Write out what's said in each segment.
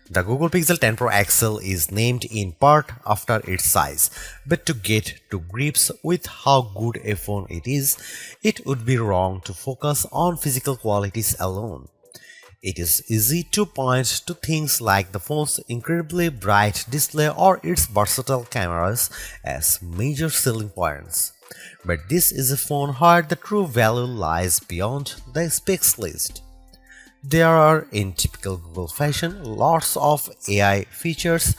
The Google Pixel 10 Pro XL is named in part after its size, but to get to grips with how good a phone it is, it would be wrong to focus on physical qualities alone. It is easy to point to things like the phone's incredibly bright display or its versatile cameras as major selling points. But this is a phone where the true value lies beyond the specs list. There are, in typical Google fashion, lots of AI features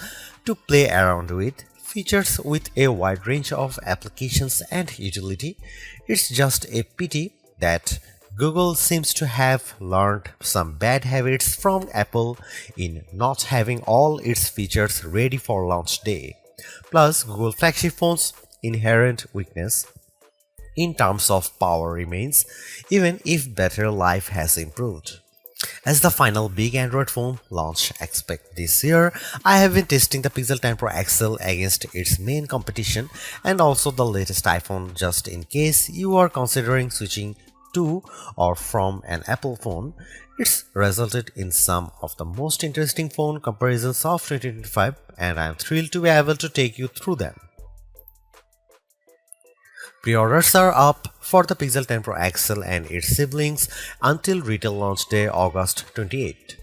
to play around with, features with a wide range of applications and utility. It's just a pity that Google seems to have learned some bad habits from Apple in not having all its features ready for launch day. Plus, Google flagship phones' inherent weakness in terms of power remains, even if battery life has improved. As the final big Android phone launch expect this year, I have been testing the Pixel 10 Pro XL against its main competition and also the latest iPhone just in case you are considering switching to or from an Apple phone. It's resulted in some of the most interesting phone comparisons of 2025 and I am thrilled to be able to take you through them. Pre-orders are up for the Pixel 10 Pro XL and its siblings until retail launch day August 28.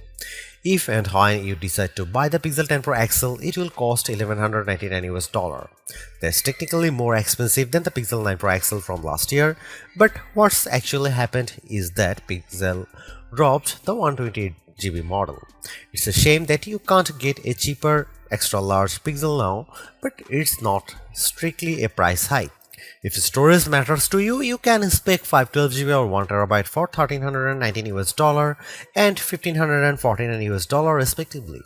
If and when you decide to buy the Pixel 10 Pro XL, it will cost $1,199. That's technically more expensive than the Pixel 9 Pro XL from last year, but what's actually happened is that Pixel dropped the 128GB model. It's a shame that you can't get a cheaper extra large Pixel now, but it's not strictly a price hike. If storage matters to you, you can spec 512GB or 1TB for $1,319 and $1,549 respectively.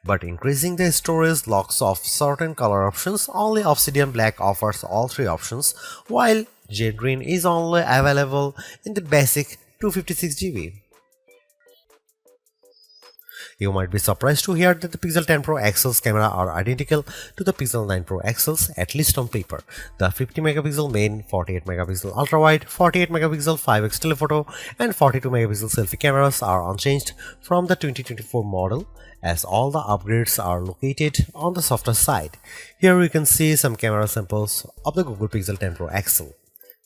But increasing the storage locks off certain color options. Only Obsidian Black offers all three options, while Jade Green is only available in the basic 256GB. You might be surprised to hear that the Pixel 10 Pro XL's camera are identical to the Pixel 9 Pro XL's, at least on paper. The 50MP main, 48MP ultra-wide, 48MP 5x telephoto and 42MP selfie cameras are unchanged from the 2024 model, as all the upgrades are located on the softer side. Here we can see some camera samples of the Google Pixel 10 Pro XL.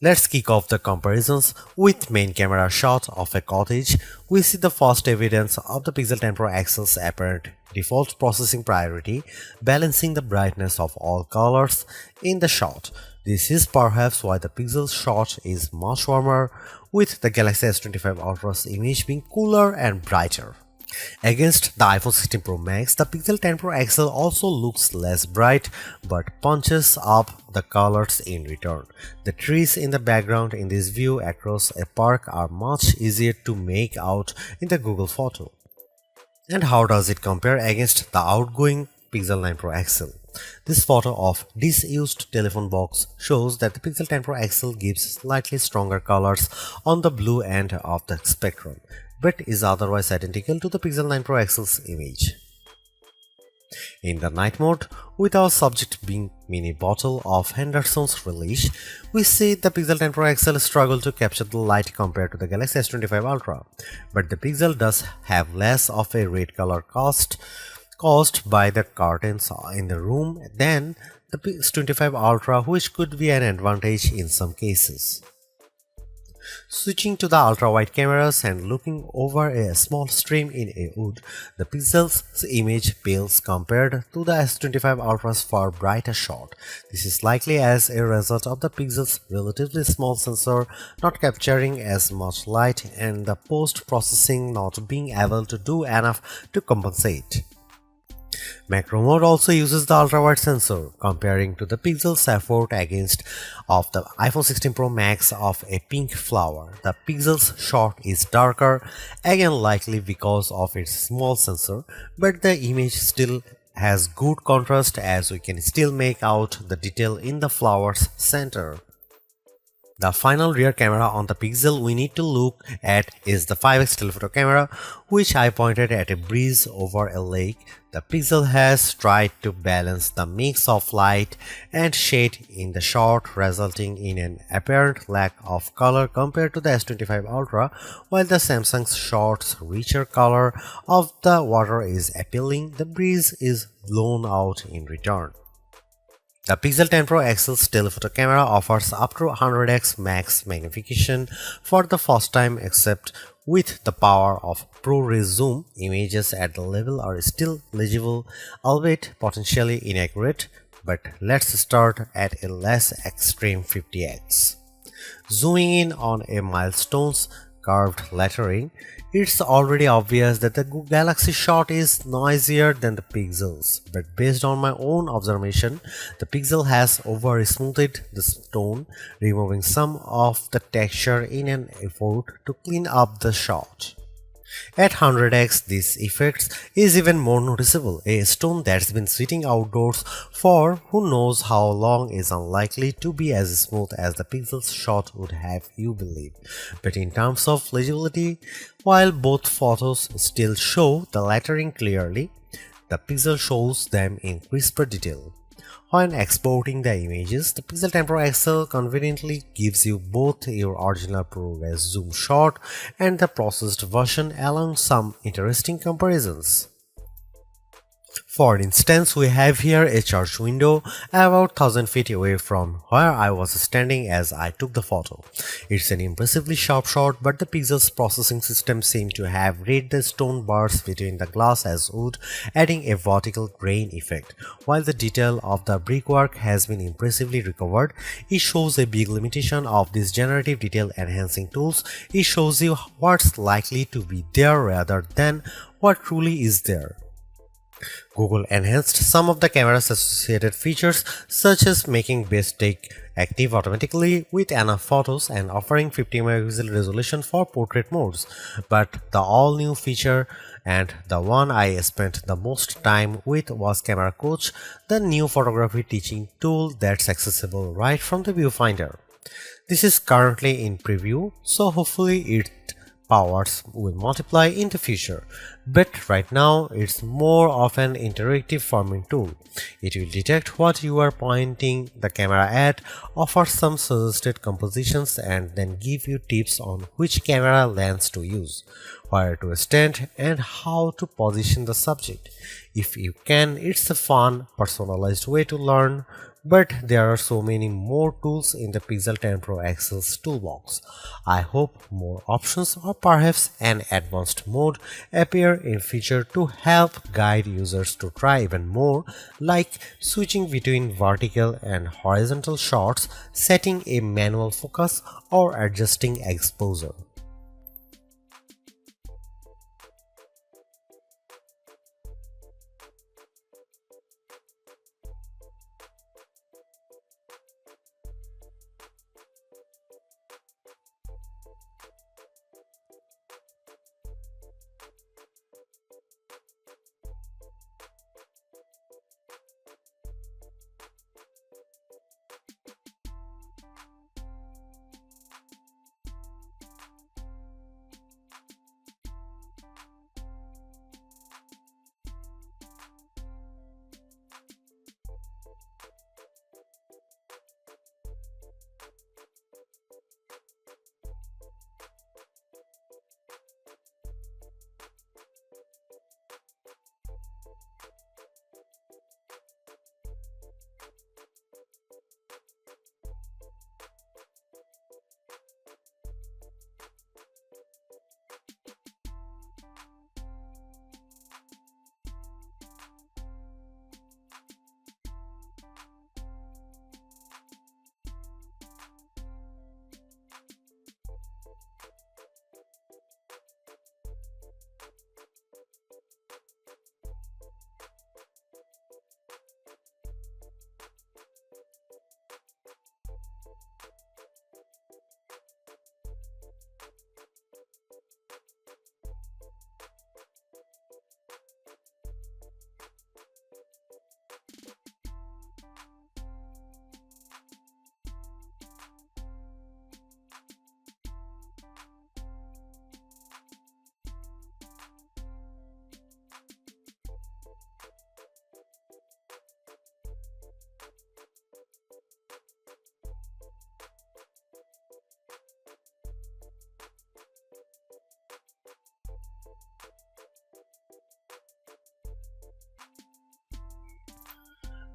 Let's kick off the comparisons with main camera shot of a cottage. We see the first evidence of the Pixel 10 Pro XL's apparent default processing priority, balancing the brightness of all colors in the shot. This is perhaps why the Pixel shot is much warmer, with the Galaxy S25 Ultra's image being cooler and brighter. Against the iPhone 16 Pro Max, the Pixel 10 Pro XL also looks less bright but punches up the colors in return. The trees in the background in this view across a park are much easier to make out in the Google photo. And how does it compare against the outgoing Pixel 9 Pro XL? This photo of disused telephone box shows that the Pixel 10 Pro XL gives slightly stronger colors on the blue end of the spectrum, but is otherwise identical to the Pixel 9 Pro XL's image. In the night mode, with our subject being mini bottle of Henderson's relish, we see the Pixel 10 Pro XL struggle to capture the light compared to the Galaxy S25 Ultra, but the Pixel does have less of a red color caused by the curtains in the room than the S25 Ultra, which could be an advantage in some cases. Switching to the ultra-wide cameras and looking over a small stream in a wood, the Pixel's image pales compared to the S25 Ultra's far brighter shot. This is likely as a result of the Pixel's relatively small sensor not capturing as much light and the post-processing not being able to do enough to compensate. Macro mode also uses the ultra-wide sensor, comparing to the Pixel's effort against of the iPhone 16 Pro Max of a pink flower. The Pixel's shot is darker, again likely because of its small sensor, but the image still has good contrast as we can still make out the detail in the flower's center. The final rear camera on the Pixel we need to look at is the 5x telephoto camera, which I pointed at a breeze over a lake. The Pixel has tried to balance the mix of light and shade in the shot, resulting in an apparent lack of color compared to the S25 Ultra, while the Samsung's shot's richer color of the water is appealing. The breeze is blown out in return. The Pixel 10 Pro XL's telephoto camera offers up to 100x max magnification for the first time, except with the power of ProRes zoom. Images at the level are still legible, albeit potentially inaccurate, but let's start at a less extreme 50x. Zooming in on a milestone's curved lettering, it's already obvious that the Galaxy shot is noisier than the Pixel's, but based on my own observation, the Pixel has over-smoothed the stone, removing some of the texture in an effort to clean up the shot. At 100x, this effect is even more noticeable. A stone that's been sitting outdoors for who knows how long is unlikely to be as smooth as the Pixel's shot would have you believe. But in terms of legibility, while both photos still show the lettering clearly, the Pixel shows them in crisper detail. When exporting the images, the Pixel 10 Pro XL conveniently gives you both your original ProRes zoom shot and the processed version, along some interesting comparisons. For instance, we have here a church window about 1000 feet away from where I was standing as I took the photo. It's an impressively sharp shot, but the Pixel's processing system seemed to have read the stone bars between the glass as wood, adding a vertical grain effect. While the detail of the brickwork has been impressively recovered, it shows a big limitation of these generative detail enhancing tools. It shows you what's likely to be there rather than what truly is there. Google enhanced some of the camera's associated features, such as making best take active automatically with enough photos and offering 50 megapixel resolution for portrait modes. But the all-new feature, and the one I spent the most time with, was Camera Coach, the new photography teaching tool that's accessible right from the viewfinder. This is currently in preview, so hopefully its powers will multiply in the future, but right now it's more of an interactive forming tool. It will detect what you are pointing the camera at, offer some suggested compositions, and then give you tips on which camera lens to use, where to stand, and how to position the subject. If you can, it's a fun, personalized way to learn. But there are so many more tools in the Pixel 10 Pro XL's toolbox. I hope more options or perhaps an advanced mode appear in future to help guide users to try even more, like switching between vertical and horizontal shots, setting a manual focus, or adjusting exposure.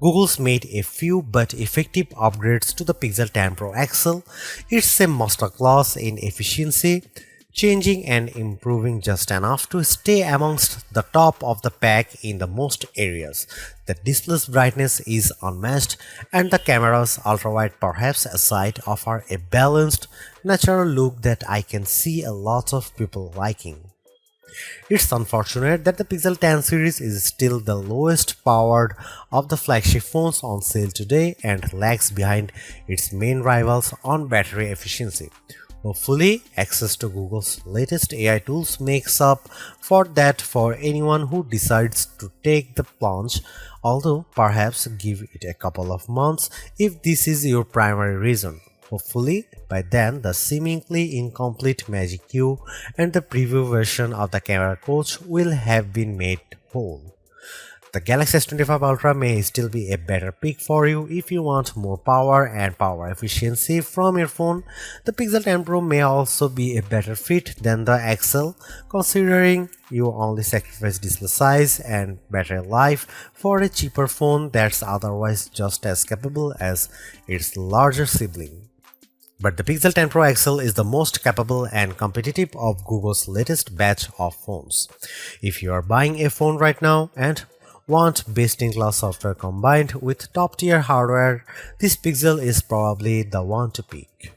Google's made a few but effective upgrades to the Pixel 10 Pro XL. It's a masterclass in efficiency, changing and improving just enough to stay amongst the top of the pack in the most areas. The display's brightness is unmatched, and the camera's ultra-wide perhaps aside offer a balanced, natural look that I can see a lot of people liking. It's unfortunate that the Pixel 10 series is still the lowest powered of the flagship phones on sale today and lags behind its main rivals on battery efficiency. Hopefully, access to Google's latest AI tools makes up for that for anyone who decides to take the plunge, although perhaps give it a couple of months if this is your primary reason. Hopefully, by then the seemingly incomplete Magic Q and the preview version of the camera coach will have been made whole. The Galaxy S25 Ultra may still be a better pick for you if you want more power and power efficiency from your phone. The Pixel 10 Pro may also be a better fit than the XL, considering you only sacrifice display size and battery life for a cheaper phone that's otherwise just as capable as its larger sibling. But the Pixel 10 Pro XL is the most capable and competitive of Google's latest batch of phones. If you are buying a phone right now and want best-in-class software combined with top-tier hardware, this Pixel is probably the one to pick.